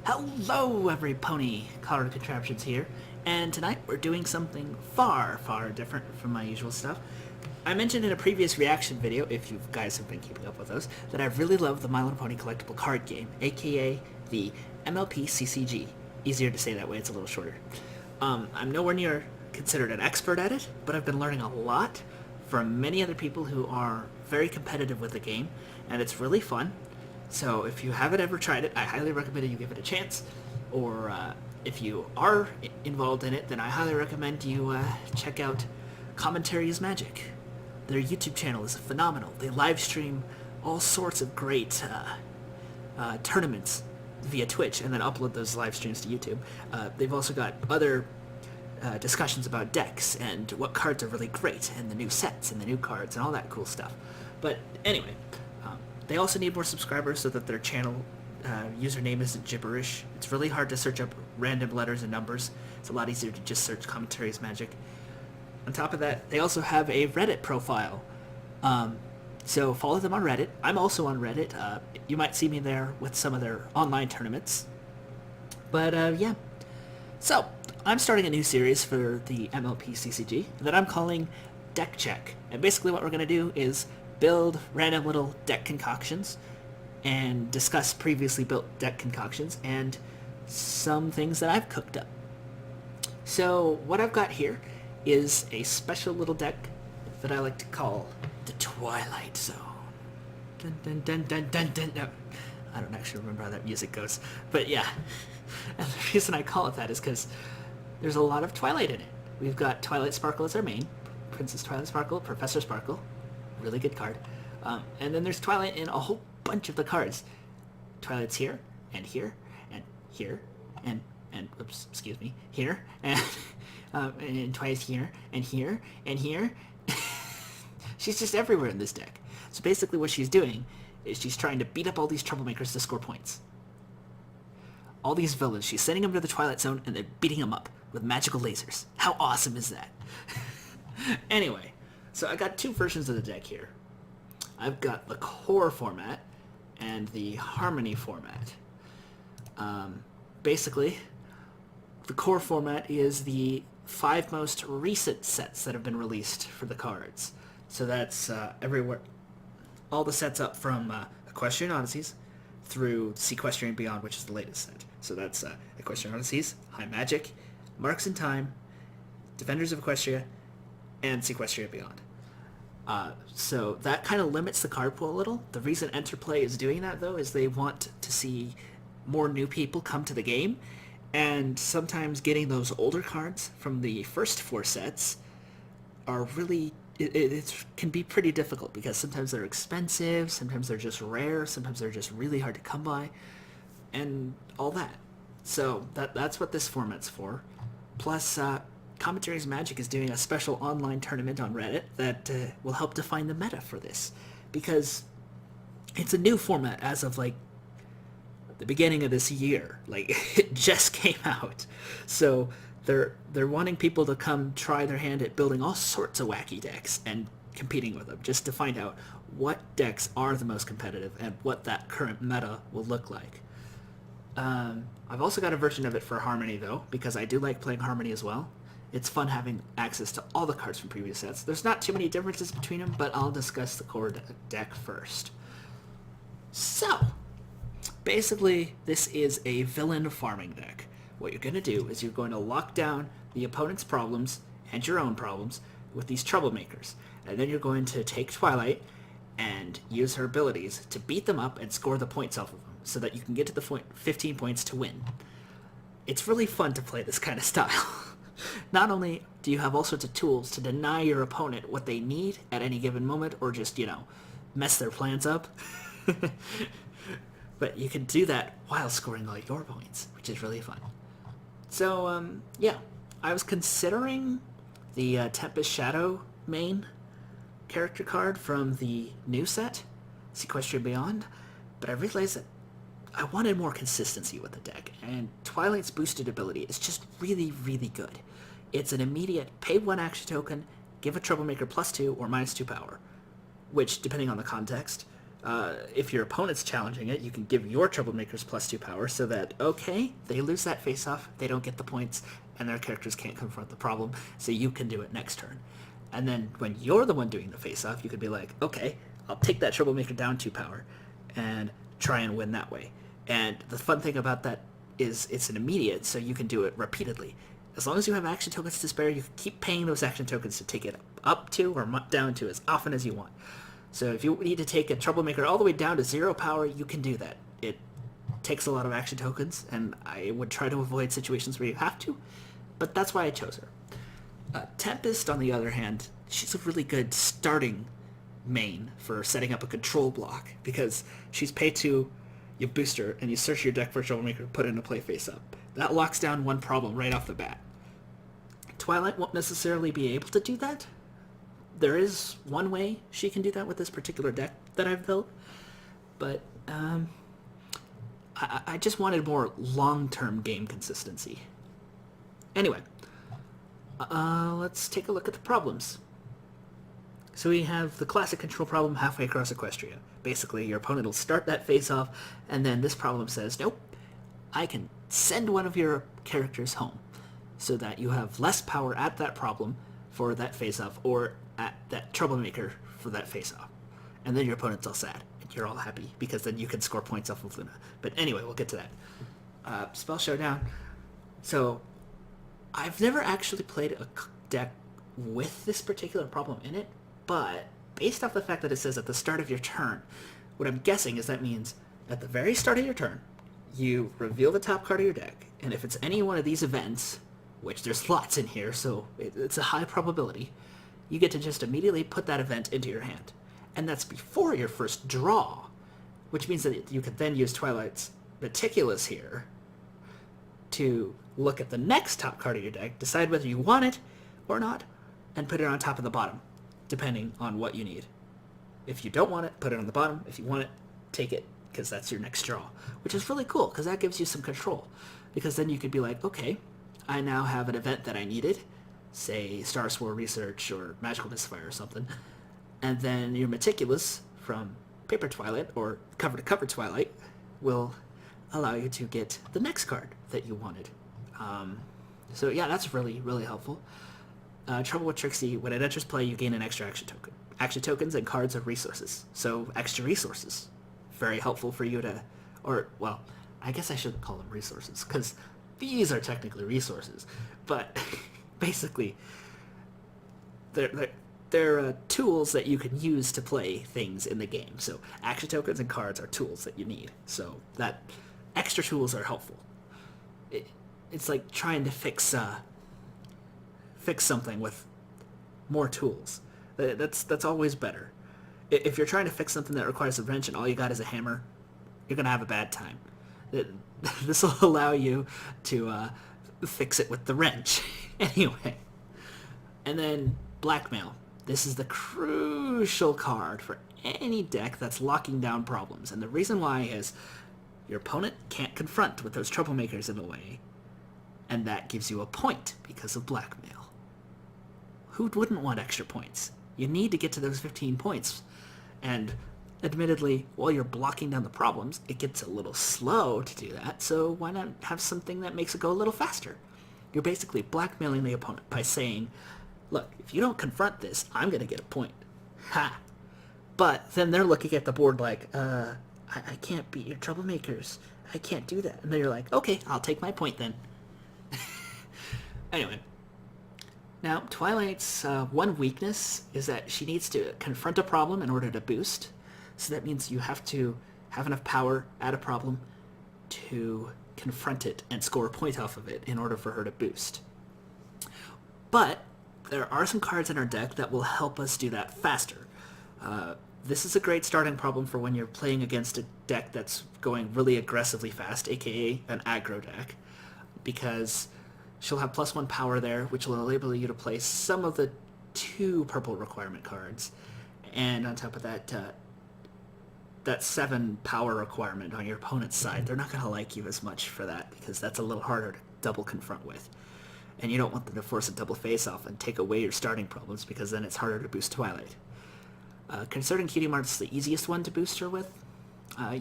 Hello, everypony! Card Contraptions here, and tonight we're doing something far, far different from my usual stuff. I mentioned in a previous reaction video, if you guys have been keeping up with those, that I really love the My Little Pony collectible card game, aka the MLP CCG. Easier to say that way, it's a little shorter. I'm nowhere near considered an expert at it, but I've been learning a lot from many other people who are very competitive with the game, and it's really fun. So if you haven't ever tried it, I highly recommend you give it a chance. Or if you are involved in it, then I highly recommend you check out Commentary is Magic. Their YouTube channel is phenomenal. They live stream all sorts of great tournaments via Twitch and then upload those live streams to YouTube. They've also got other discussions about decks and what cards are really great and the new sets and the new cards and all that cool stuff. But anyway, they also need more subscribers so that their channel username isn't gibberish. It's really hard to search up random letters and numbers. It's a lot easier to just search Commentaries Magic. On top of that, they also have a Reddit profile. So follow them on Reddit. I'm also on Reddit. You might see me there with some of their online tournaments. But yeah. So, I'm starting a new series for the MLP CCG that I'm calling Deck Check. And basically what we're going to do is build random little deck concoctions and discuss previously built deck concoctions and some things that I've cooked up. So what I've got here is a special little deck that I like to call the Twilight Zone. Dun, dun, dun, dun, dun, dun, no. I don't actually remember how that music goes, but yeah. And the reason I call it that is because there's a lot of Twilight in it. We've got Twilight Sparkle as our main, Princess Twilight Sparkle, Professor Sparkle, really good card. And then there's Twilight in a whole bunch of the cards. Twilight's here, and here, and here, and oops, excuse me, here, and Twilight's here, and here, and here. She's just everywhere in this deck. So basically what she's doing is she's trying to beat up all these troublemakers to score points. All these villains, she's sending them to the Twilight Zone, and they're beating them up with magical lasers. How awesome is that? Anyway. So I got two versions of the deck here. I've got the core format and the harmony format. Basically, the core format is the 5 most recent sets that have been released for the cards. So that's everywhere, all the sets up from Equestrian Odysseys through Sequestrian Beyond, which is the latest set. So that's Equestrian Odysseys, High Magic, Marks in Time, Defenders of Equestria, and Sequestria Beyond. So that kind of limits the card pool a little. The reason Enterplay is doing that, though, is they want to see more new people come to the game, and sometimes getting those older cards from the first 4 sets are really... It can be pretty difficult because sometimes they're expensive, sometimes they're just rare, sometimes they're just really hard to come by, and all that. So that's what this format's for. Plus, Commentaries Magic is doing a special online tournament on Reddit that will help define the meta for this, because it's a new format as of like the beginning of this year. Like it just came out, so they're wanting people to come try their hand at building all sorts of wacky decks and competing with them just to find out what decks are the most competitive and what that current meta will look like. I've also got a version of it for Harmony though, because I do like playing Harmony as well. It's fun having access to all the cards from previous sets. There's not too many differences between them, but I'll discuss the core deck first. So, basically, this is a villain farming deck. What you're going to do is you're going to lock down the opponent's problems and your own problems with these troublemakers. And then you're going to take Twilight and use her abilities to beat them up and score the points off of them so that you can get to the 15 points to win. It's really fun to play this kind of style. Not only do you have all sorts of tools to deny your opponent what they need at any given moment or just, mess their plans up, but you can do that while scoring all your points, which is really fun. So, yeah, I was considering the Tempest Shadow main character card from the new set, Sequestria Beyond, but I realized that I wanted more consistency with the deck, and Twilight's boosted ability is just really, really good. It's an immediate pay 1 action token, give a troublemaker +2 or -2 power, which, depending on the context, If your opponent's challenging it, you can give your troublemakers +2 power so that, okay, they lose that face-off, they don't get the points, and their characters can't confront the problem, so you can do it next turn. And then when you're the one doing the face-off, you could be like, okay, I'll take that troublemaker down 2 power and try and win that way. And the fun thing about that is it's an immediate, so you can do it repeatedly. As long as you have action tokens to spare, you can keep paying those action tokens to take it up to or down to as often as you want. So if you need to take a troublemaker all the way down to 0 power, you can do that. It takes a lot of action tokens, and I would try to avoid situations where you have to, but that's why I chose her. Tempest, on the other hand, she's a really good starting main for setting up a control block, because she's pay 2, you boost her, and you search your deck for a troublemaker, put it into play face up. That locks down one problem right off the bat. Twilight won't necessarily be able to do that. There is one way she can do that with this particular deck that I've built, but I just wanted more long-term game consistency. Anyway, let's take a look at the problems. So we have the classic control problem halfway across Equestria. Basically, your opponent will start that face-off, and then this problem says, nope, I can send one of your characters home, so that you have less power at that problem for that face-off, or at that troublemaker for that face-off. And then your opponent's all sad, and you're all happy, because then you can score points off of Luna. But anyway, we'll get to that. Spell Showdown. So, I've never actually played a deck with this particular problem in it, but based off the fact that it says at the start of your turn, what I'm guessing is that means at the very start of your turn, you reveal the top card of your deck, and if it's any one of these events, which there's lots in here, so it's a high probability, you get to just immediately put that event into your hand. And that's before your first draw, which means that you could then use Twilight's Meticulous here to look at the next top card of your deck, decide whether you want it or not, and put it on top of the bottom, depending on what you need. If you don't want it, put it on the bottom. If you want it, take it, because that's your next draw, which is really cool, because that gives you some control. Because then you could be like, okay, I now have an event that I needed, say Star Swirl Research or Magical Misfire or something, and then your Meticulous from Paper Twilight or Cover to Cover Twilight will allow you to get the next card that you wanted. So yeah, that's really, really helpful. Trouble with Trixie, when it enters play, you gain an extra action token. Action tokens and cards are resources, so extra resources. Very helpful for you to, or, well, I guess I shouldn't call them resources, because these are technically resources, but basically, they're tools that you can use to play things in the game. So action tokens and cards are tools that you need. So that extra tools are helpful. It's like trying to fix something with more tools. That's always better. If you're trying to fix something that requires a wrench and all you got is a hammer, you're gonna have a bad time. This will allow you to fix it with the wrench. Anyway. And then Blackmail. This is the crucial card for any deck that's locking down problems. And the reason why is your opponent can't confront with those troublemakers in the way. And that gives you a point because of Blackmail. Who wouldn't want extra points? You need to get to those 15 points. And admittedly, while you're blocking down the problems, it gets a little slow to do that, so why not have something that makes it go a little faster? You're basically blackmailing the opponent by saying, look, if you don't confront this, I'm going to get a point. Ha! But then they're looking at the board like, I can't beat your troublemakers. I can't do that. And then you're like, okay, I'll take my point then. Anyway. Now, Twilight's one weakness is that she needs to confront a problem in order to boost. So that means you have to have enough power at a problem to confront it and score a point off of it in order for her to boost. But there are some cards in our deck that will help us do that faster. This is a great starting problem for when you're playing against a deck that's going really aggressively fast, aka an aggro deck, because she'll have +1 power there, which will enable you to play some of the 2 purple requirement cards, and on top of that, that 7 power requirement on your opponent's side. They're not going to like you as much for that, because that's a little harder to double confront with. And you don't want them to force a double face-off and take away your starting problems, because then it's harder to boost Twilight. Concerting Cutie Mark's the easiest one to boost her with.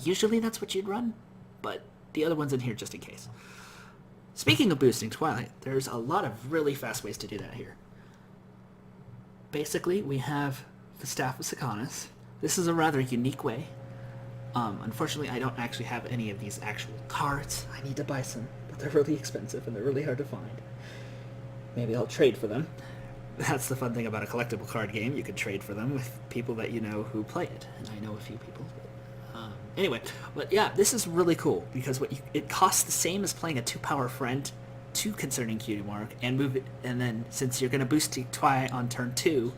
Usually that's what you'd run, but the other one's in here just in case. Speaking of boosting Twilight, there's a lot of really fast ways to do that here. Basically, we have the Staff of Sikanas. This is a rather unique way. Unfortunately, I don't actually have any of these actual cards. I need to buy some, but they're really expensive and they're really hard to find. Maybe I'll trade for them. That's the fun thing about a collectible card game. You can trade for them with people that you know who play it. And I know a few people. Anyway, but yeah, this is really cool because it costs the same as playing a 2-power friend to Concerning Cutie Mark and move it. And then since you're going to boost Twilight on turn 2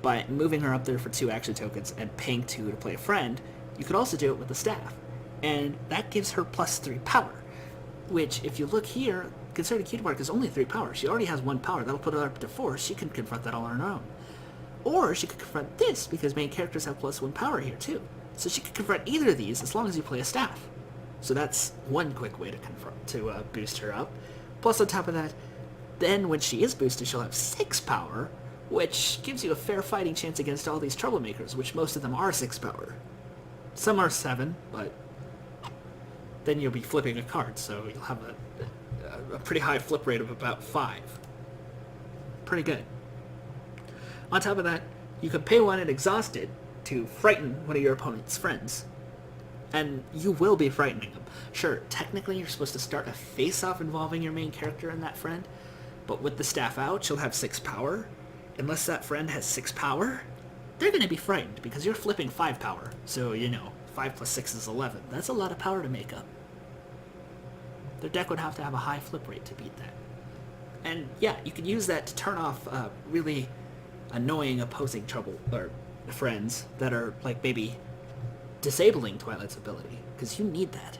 by moving her up there for 2 action tokens and paying 2 to play a friend, you could also do it with the staff. And that gives her +3 power, which if you look here, Concerning Cutie Mark is only 3 power. She already has 1 power. That'll put her up to 4. She can confront that all on her own. Or she could confront this because main characters have +1 power here too. So she could confront either of these as long as you play a staff. So that's one quick way to boost her up. Plus on top of that, then when she is boosted, she'll have 6 power, which gives you a fair fighting chance against all these troublemakers, which most of them are 6 power. Some are 7, but then you'll be flipping a card, so you'll have a pretty high flip rate of about 5. Pretty good. On top of that, you can pay 1 and exhaust it to frighten one of your opponent's friends. And you will be frightening them. Sure, technically you're supposed to start a face-off involving your main character and that friend, but with the staff out, she'll have 6 power. Unless that friend has 6 power, they're going to be frightened because you're flipping 5 power. So, 5 plus 6 is 11. That's a lot of power to make up. Their deck would have to have a high flip rate to beat that. And yeah, you can use that to turn off really annoying opposing friends that are like maybe disabling Twilight's ability, because you need that.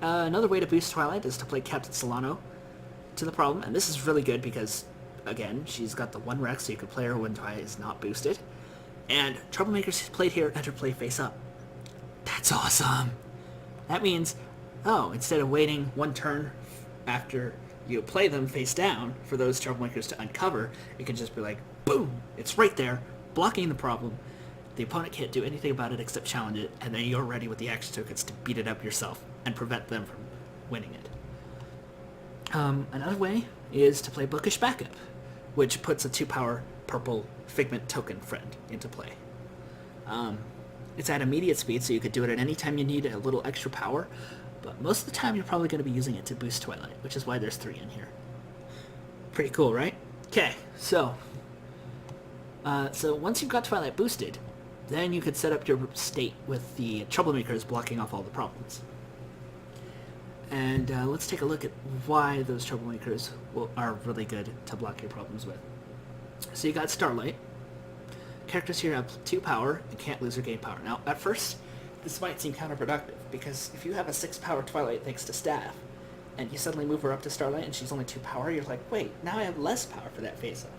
Another way to boost Twilight is to play Captain Solano to the problem, and this is really good because, again, she's got the 1 Rex, so you can play her when Twilight is not boosted. And Troublemakers played here enter play face up. That's awesome! That means, instead of waiting 1 turn after you play them face down for those Troublemakers to uncover, it can just be like, boom! It's right there, blocking the problem. The opponent can't do anything about it except challenge it, and then you're ready with the action tokens to beat it up yourself and prevent them from winning it. Another way is to play Bookish Backup, which puts a 2-power purple Figment token friend into play. It's at immediate speed, so you could do it at any time you need a little extra power, but most of the time you're probably going to be using it to boost Twilight, which is why there's 3 in here. Pretty cool, right? Okay, so once you've got Twilight boosted, then you could set up your state with the Troublemakers blocking off all the problems. And let's take a look at why those Troublemakers are really good to block your problems with. So you got Starlight. Characters here have 2 power and can't lose or gain power. Now, at first, this might seem counterproductive, because if you have a 6-power Twilight thanks to Staff, and you suddenly move her up to Starlight and she's only 2 power, you're like, wait, now I have less power for that face-off.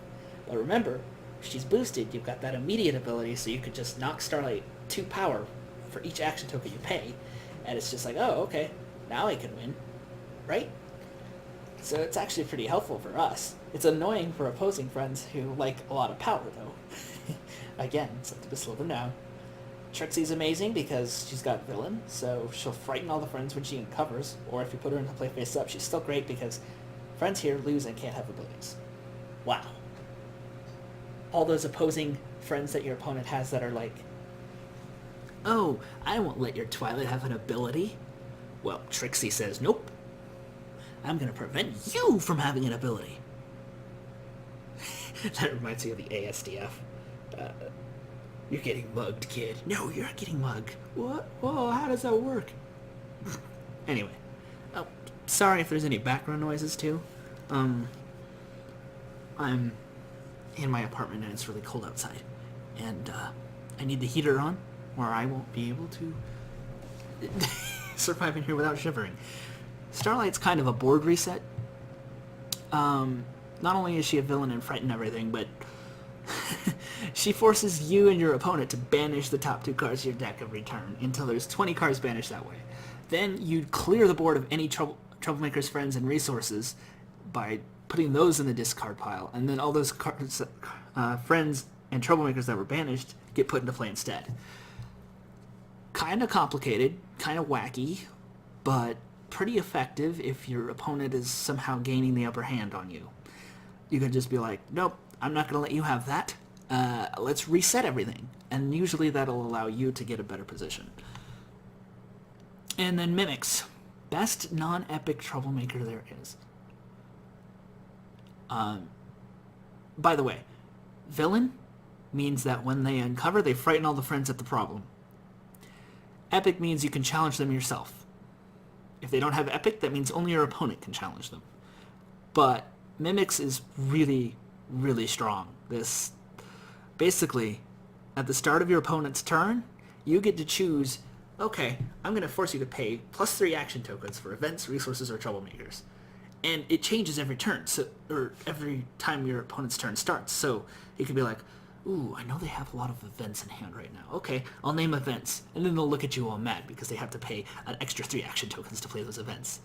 But remember, if she's boosted, you've got that immediate ability, so you could just knock Starlight 2 power for each action token you pay, and it's just like, oh, okay, now I can win, right? So it's actually pretty helpful for us. It's annoying for opposing friends who like a lot of power, though. Again, something to slow them down. Trixie's amazing because she's got Villain, so she'll frighten all the friends when she uncovers, or if you put her into play face up, she's still great because friends here lose and can't have abilities. Wow. All those opposing friends that your opponent has that are like, oh, I won't let your Twilight have an ability. Well, Trixie says, nope. I'm going to prevent you from having an ability. That reminds me of the ASDF. You're getting mugged, kid. No, you're not getting mugged. What? Whoa, how does that work? Anyway. Oh, sorry if there's any background noises, too. I'm in my apartment and it's really cold outside. And, I need the heater on, or I won't be able to survive in here without shivering. Starlight's kind of a board reset. Not only is she a villain and frighten everything, but she forces you and your opponent to banish the top 2 cards of your deck every turn until there's 20 cards banished that way. Then you clear the board of any Troublemaker's friends and resources by putting those in the discard pile, and then all those cards, friends and troublemakers that were banished get put into play instead. Kind of complicated, kind of wacky, but pretty effective if your opponent is somehow gaining the upper hand on you. You can just be like, nope, I'm not going to let you have that. Let's reset everything. And usually that'll allow you to get a better position. And then Mimics. Best non-epic troublemaker there is. By the way, villain means that when they uncover, they frighten all the friends at the problem. Epic means you can challenge them yourself. If they don't have epic, that means only your opponent can challenge them. But Mimics is really, really strong. This, basically, at the start of your opponent's turn, you get to choose, okay, I'm going to force you to pay +3 action tokens for events, resources, or troublemakers. And it changes every turn, or every time your opponent's turn starts. So you could be like, ooh, I know they have a lot of events in hand right now. Okay, I'll name events. And then they'll look at you all mad because they have to pay an extra 3 action tokens to play those events.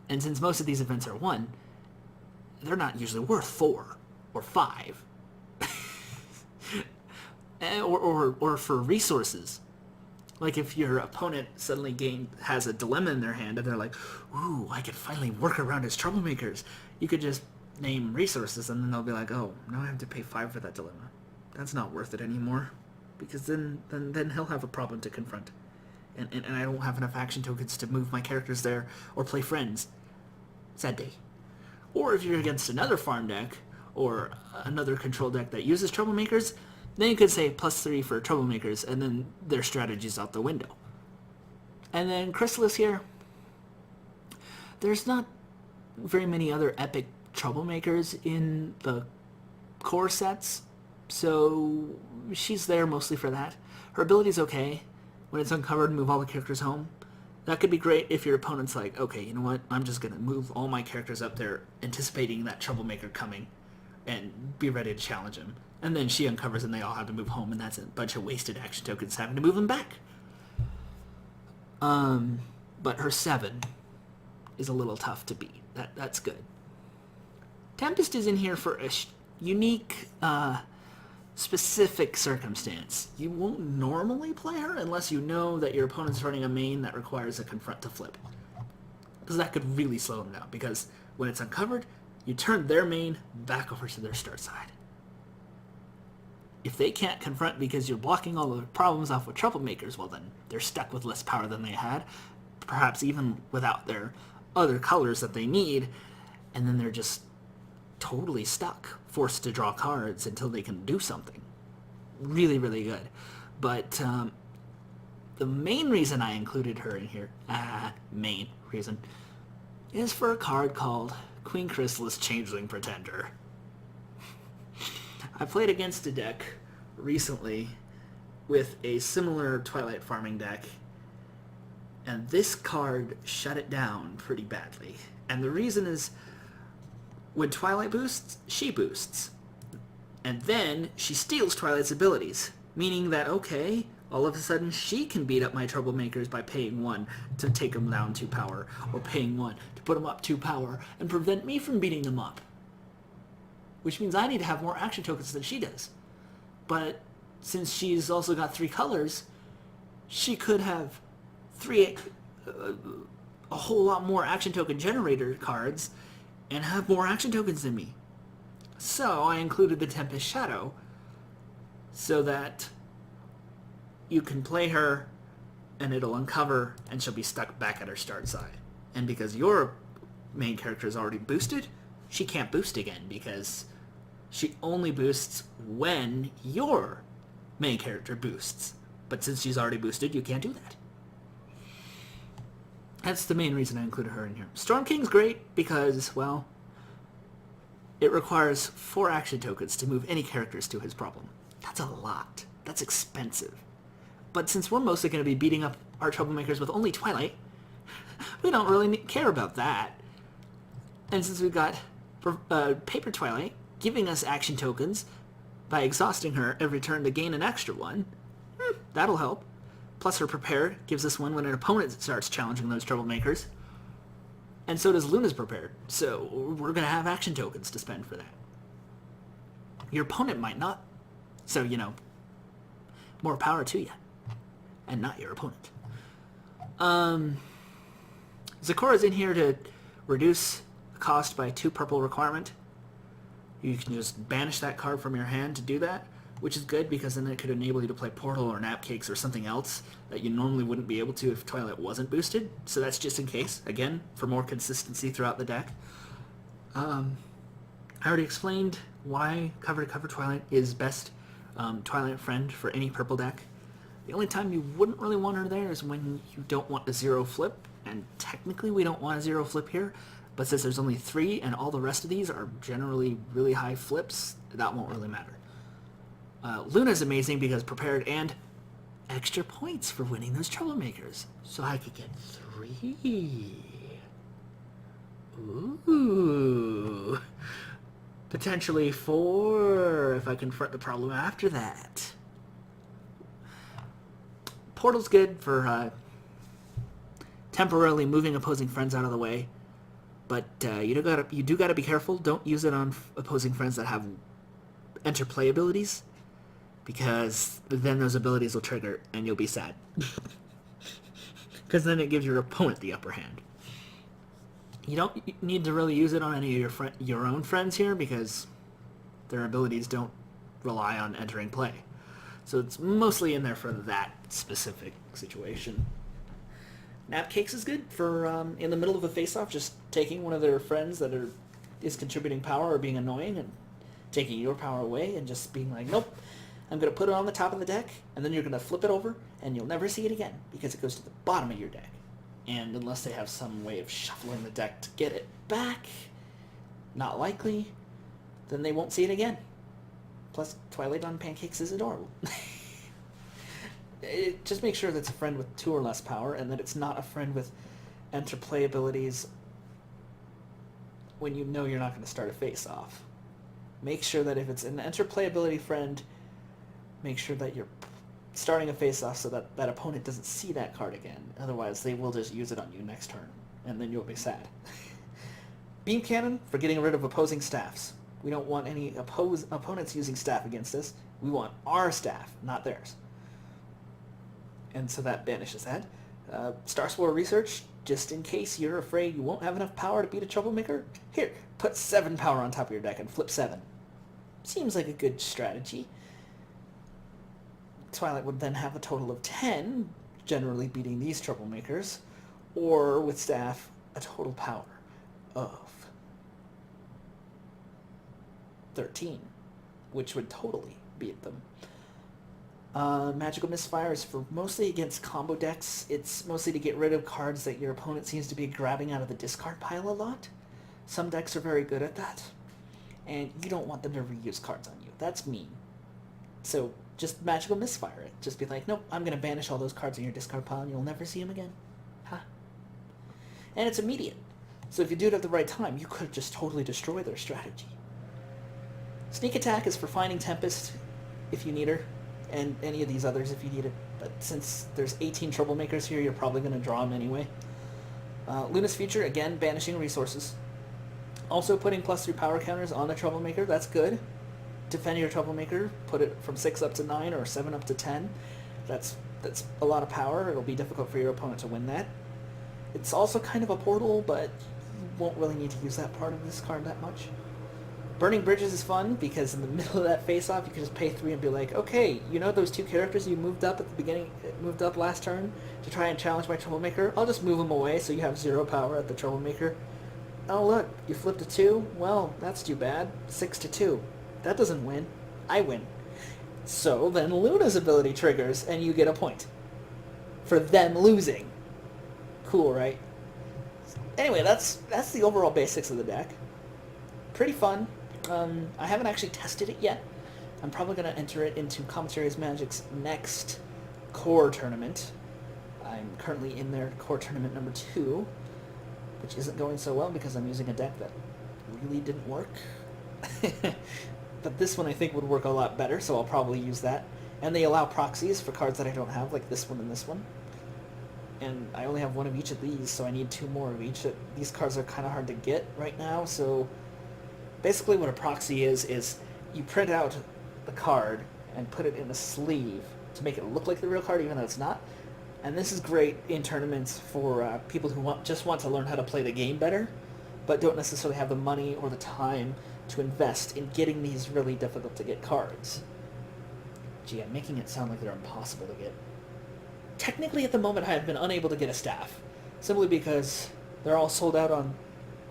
And since most of these events are 1, they're not usually worth 4 or 5. or for resources. Like if your opponent suddenly has a dilemma in their hand and they're like, ooh, I can finally work around his troublemakers. You could just name resources and then they'll be like, oh, now I have to pay 5 for that dilemma. That's not worth it anymore, because then he'll have a problem to confront, and I don't have enough action tokens to move my characters there or play friends. Sad day. Or if you're against another farm deck or another control deck that uses troublemakers, then you could say +3 for troublemakers, and then their strategy's out the window. And then Chrysalis here. There's not very many other epic troublemakers in the core sets. So she's there mostly for that. Her ability's okay. When it's uncovered, move all the characters home. That could be great if your opponent's like, okay, you know what, I'm just going to move all my characters up there, anticipating that troublemaker coming, and be ready to challenge him. And then she uncovers and they all have to move home, and that's a bunch of wasted action tokens having to move them back. But her 7 is a little tough to beat. That's good. Tempest is in here for a unique... specific circumstance. You won't normally play her unless you know that your opponent's running a main that requires a confront to flip. Because that could really slow them down, because when it's uncovered, you turn their main back over to their start side. If they can't confront because you're blocking all the problems off with troublemakers, well then they're stuck with less power than they had, perhaps even without their other colors that they need, and then they're just totally stuck, forced to draw cards until they can do something. Really, really good. But the main reason I included her in here, main reason, is for a card called Queen Chrysalis Changeling Pretender. I played against a deck recently with a similar Twilight farming deck, and this card shut it down pretty badly. And the reason is, when Twilight boosts, she boosts. And then she steals Twilight's abilities, meaning that, okay, all of a sudden she can beat up my troublemakers by paying 1 to take them down 2 power, or paying 1 to put them up 2 power, and prevent me from beating them up. Which means I need to have more action tokens than she does. But since she's also got 3 colors, she could have a whole lot more action token generator cards and have more action tokens than me. So I included the Tempest Shadow so that you can play her and it'll uncover and she'll be stuck back at her start side. And because your main character is already boosted, she can't boost again because she only boosts when your main character boosts. But since she's already boosted, you can't do that. That's the main reason I included her in here. Storm King's great because, well, it requires 4 action tokens to move any characters to his problem. That's a lot. That's expensive. But since we're mostly going to be beating up our troublemakers with only Twilight, we don't really care about that. And since we've got Paper Twilight giving us action tokens by exhausting her every turn to gain an extra one, that'll help. Plus her Prepared gives us one when an opponent starts challenging those troublemakers. And so does Luna's Prepared. So we're going to have action tokens to spend for that. Your opponent might not So, you know, more power to you. And not your opponent. Zakura's in here to reduce the cost by 2 purple requirement. You can just banish that card from your hand to do that, which is good because then it could enable you to play Portal or Napcakes or something else that you normally wouldn't be able to if Twilight wasn't boosted. So that's just in case, again, for more consistency throughout the deck. I already explained why cover-to-cover Twilight is best Twilight Friend for any purple deck. The only time you wouldn't really want her there is when you don't want a 0 flip, and technically we don't want a 0 flip here, but since there's only 3 and all the rest of these are generally really high flips, that won't really matter. Luna's amazing because prepared and extra points for winning those troublemakers. So I could get 3. Ooh. Potentially 4 if I confront the problem after that. Portal's good for temporarily moving opposing friends out of the way, but you do gotta be careful. Don't use it on opposing friends that have interplay abilities, because then those abilities will trigger and you'll be sad. Because then it gives your opponent the upper hand. You don't need to really use it on any of your own friends here because their abilities don't rely on entering play. So it's mostly in there for that specific situation. Napcakes is good for in the middle of a face-off, just taking one of their friends that is contributing power or being annoying and taking your power away and just being like, nope, I'm going to put it on the top of the deck, and then you're going to flip it over, and you'll never see it again because it goes to the bottom of your deck. And unless they have some way of shuffling the deck to get it back, not likely, then they won't see it again. Plus, Twilight on Pancakes is adorable. Just make sure that it's a friend with 2 or less power, and that it's not a friend with interplay abilities when you know you're not going to start a face-off. Make sure that if it's an interplay ability friend, make sure that you're starting a face-off so that that opponent doesn't see that card again. Otherwise, they will just use it on you next turn, and then you'll be sad. Beam Cannon for getting rid of opposing staffs. We don't want any opponents using staff against us. We want our staff, not theirs. And so that banishes that. Star Spore Research, just in case you're afraid you won't have enough power to beat a troublemaker, here, put 7 power on top of your deck and flip 7. Seems like a good strategy. Twilight would then have a total of 10, generally beating these troublemakers, or with staff, a total power of 13, which would totally beat them. Magical Misfire is for mostly against combo decks. It's mostly to get rid of cards that your opponent seems to be grabbing out of the discard pile a lot. Some decks are very good at that, and you don't want them to reuse cards on you. That's mean. So just Magical Misfire it. Just be like, nope, I'm going to banish all those cards in your discard pile and you'll never see them again. Ha. And it's immediate. So if you do it at the right time, you could just totally destroy their strategy. Sneak Attack is for finding Tempest if you need her, and any of these others if you need it. But since there's 18 troublemakers here, you're probably going to draw them anyway. Luna's Future, again, banishing resources. Also putting +3 power counters on the troublemaker, that's good. Defend your troublemaker, put it from 6 up to 9 or 7 up to 10. That's a lot of power. It'll be difficult for your opponent to win that. It's also kind of a portal, but you won't really need to use that part of this card that much. Burning Bridges is fun because in the middle of that face-off, you can just pay 3 and be like, okay, you know those 2 characters you moved up at the beginning, moved up last turn to try and challenge my troublemaker? I'll just move them away so you have 0 power at the troublemaker. Oh look, you flipped a 2? Well, that's too bad. 6 to 2. That doesn't win. I win. So then Luna's ability triggers and you get a point for them losing. Cool, right? Anyway, that's the overall basics of the deck. Pretty fun. I haven't actually tested it yet. I'm probably going to enter it into Commentaries Magic's next core tournament. I'm currently in their core tournament number 2, which isn't going so well because I'm using a deck that really didn't work. But this one I think would work a lot better, so I'll probably use that. And they allow proxies for cards that I don't have, like this one and this one. And I only have 1 of each of these, so I need 2 more of each. These cards are kind of hard to get right now, so basically what a proxy is you print out the card and put it in a sleeve to make it look like the real card even though it's not. And this is great in tournaments for people who just want to learn how to play the game better, but don't necessarily have the money or the time to invest in getting these really difficult to get cards. Gee, I'm making it sound like they're impossible to get. Technically, at the moment, I have been unable to get a staff, simply because they're all sold out on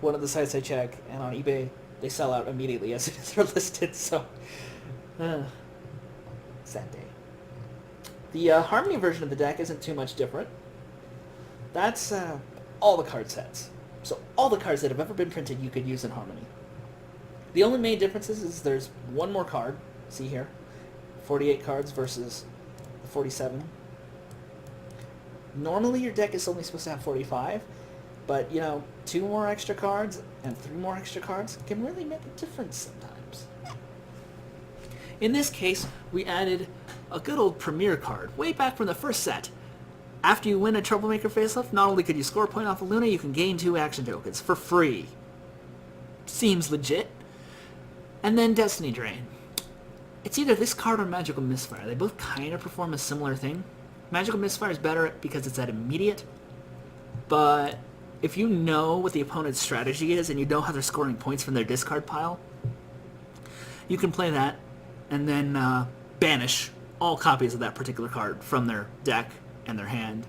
one of the sites I check, and on eBay, they sell out immediately as soon as they're listed, so... sad day. The Harmony version of the deck isn't too much different. That's all the card sets. So all the cards that have ever been printed you could use in Harmony. The only main differences is there's one more card, see here, 48 cards versus the 47. Normally your deck is only supposed to have 45, but, you know, 2 more extra cards and 3 more extra cards can really make a difference sometimes. In this case, we added a good old Premier card, way back from the first set. After you win a Troublemaker face-off, not only could you score a point off of Luna, you can gain 2 action tokens for free. Seems legit. And then Destiny Drain. It's either this card or Magical Misfire. They both kind of perform a similar thing. Magical Misfire is better because it's at immediate, but if you know what the opponent's strategy is and you know how they're scoring points from their discard pile, you can play that and then banish all copies of that particular card from their deck and their hand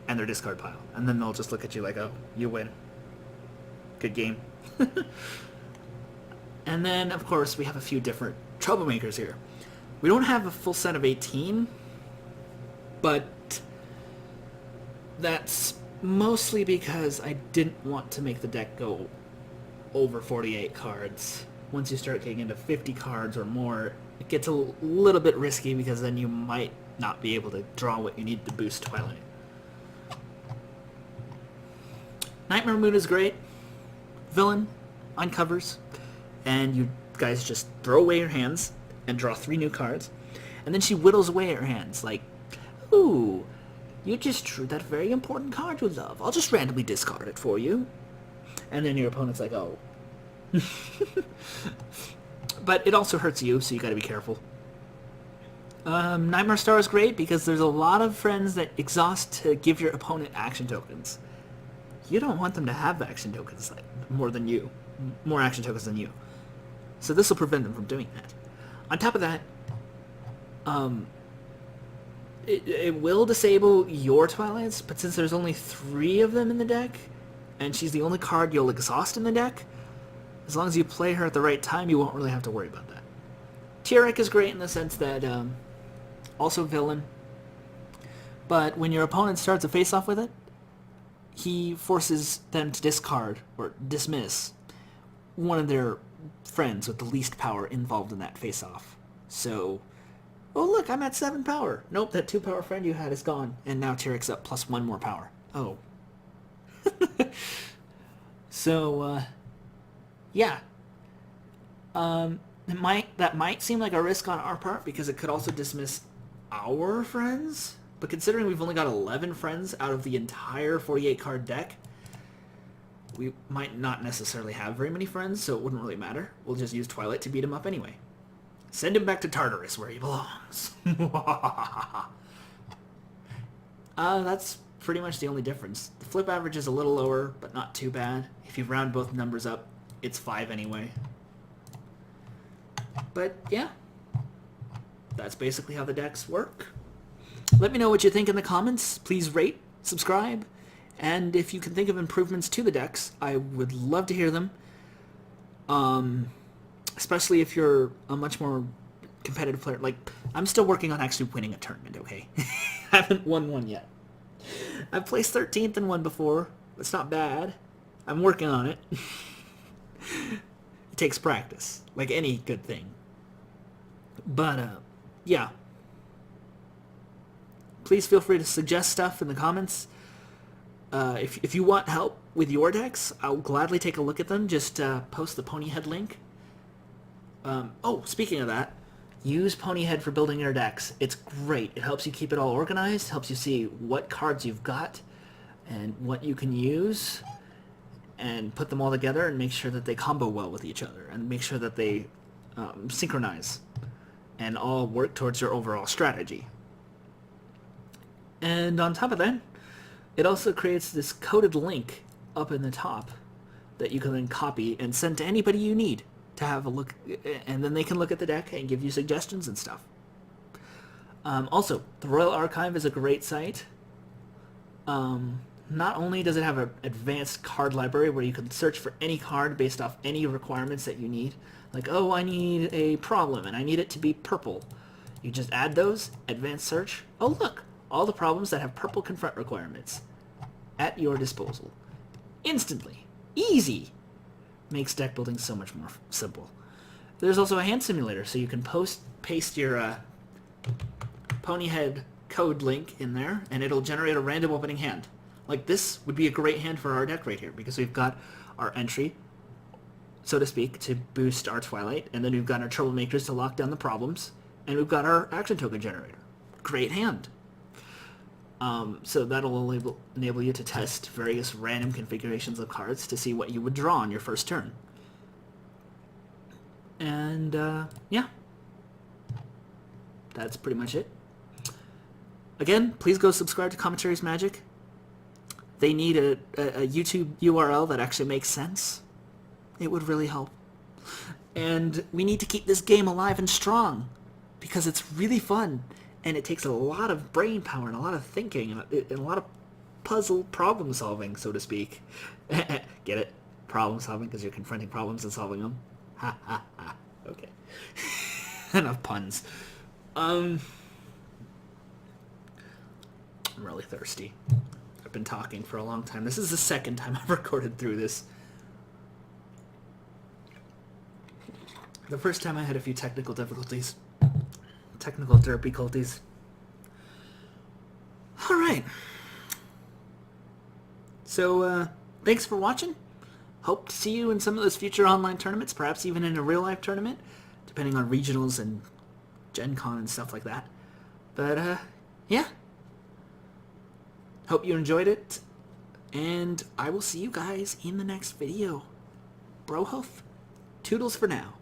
and their discard pile. And then they'll just look at you like, oh, you win. Good game. And then, of course, we have a few different Troublemakers here. We don't have a full set of 18, but that's mostly because I didn't want to make the deck go over 48 cards. Once you start getting into 50 cards or more, it gets a little bit risky because then you might not be able to draw what you need to boost Twilight. Nightmare Moon is great. Villain uncovers, and you guys just throw away your hands and draw 3 new cards, and then she whittles away at her hands like, ooh, you just drew that very important card you love. I'll just randomly discard it for you. And then your opponent's like, oh. But it also hurts you, so you gotta be careful. Nightmare Star is great because there's a lot of friends that exhaust to give your opponent action tokens. You don't want them to have action tokens like more action tokens than you. So this will prevent them from doing that. On top of that, it will disable your Twilights, but since there's only 3 of them in the deck, and she's the only card you'll exhaust in the deck, as long as you play her at the right time, you won't really have to worry about that. Tyrek is great in the sense that, also villain, but when your opponent starts a face-off with it, he forces them to discard, or dismiss, one of their friends with the least power involved in that face-off. So, oh look, I'm at 7 power. Nope, that 2 power friend you had is gone, and now Tyrek's up plus 1 more power. Oh. So, yeah. That might seem like a risk on our part because it could also dismiss our friends, but considering we've only got 11 friends out of the entire 48 card deck, we might not necessarily have very many friends, so it wouldn't really matter. We'll just use Twilight to beat him up anyway. Send him back to Tartarus where he belongs. That's pretty much the only difference. The flip average is a little lower, but not too bad. If you round both numbers up, it's 5 anyway. But yeah, that's basically how the decks work. Let me know what you think in the comments. Please rate, subscribe, and if you can think of improvements to the decks, I would love to hear them. Especially if you're a much more competitive player. Like, I'm still working on actually winning a tournament, okay? Haven't won one yet. I've placed 13th in one before. It's not bad. I'm working on it. It takes practice, like any good thing. But, yeah. Please feel free to suggest stuff in the comments. If you want help with your decks, I'll gladly take a look at them. Just post the Ponyhead link. Oh, speaking of that, use Ponyhead for building your decks. It's great. It helps you keep it all organized, helps you see what cards you've got and what you can use, and put them all together and make sure that they combo well with each other, and make sure that they synchronize and all work towards your overall strategy. And on top of that, it also creates this coded link up in the top that you can then copy and send to anybody you need to have a look, and then they can look at the deck and give you suggestions and stuff. Also, the Royal Archive is a great site. Not only does it have an advanced card library where you can search for any card based off any requirements that you need, like, oh, I need a problem and I need it to be purple. You just add those, advanced search, oh look, all the problems that have purple confront requirements at your disposal. Instantly. Easy. Makes deck building so much more simple. There's also a hand simulator, so you can paste your pony head code link in there, and it'll generate a random opening hand. Like this would be a great hand for our deck right here, because we've got our entry, so to speak, to boost our Twilight, and then we've got our troublemakers to lock down the problems, and we've got our action token generator. Great hand. So that'll enable you to test various random configurations of cards to see what you would draw on your first turn. And yeah, that's pretty much it. Again, please go subscribe to Commentaries Magic. They need a YouTube URL that actually makes sense. It would really help. And we need to keep this game alive and strong, because it's really fun, and it takes a lot of brain power and a lot of thinking and a lot of puzzle problem solving, so to speak. Get it? Problem solving, because you're confronting problems and solving them. Ha ha ha. Okay. Enough puns. I'm really thirsty. I've been talking for a long time. This is the second time I've recorded through this. The first time I had a few technical difficulties. Technical difficulties. Alright. So, thanks for watching. Hope to see you in some of those future online tournaments, perhaps even in a real-life tournament, depending on regionals and Gen Con and stuff like that. But, yeah. Hope you enjoyed it, and I will see you guys in the next video. Brohoof, toodles for now.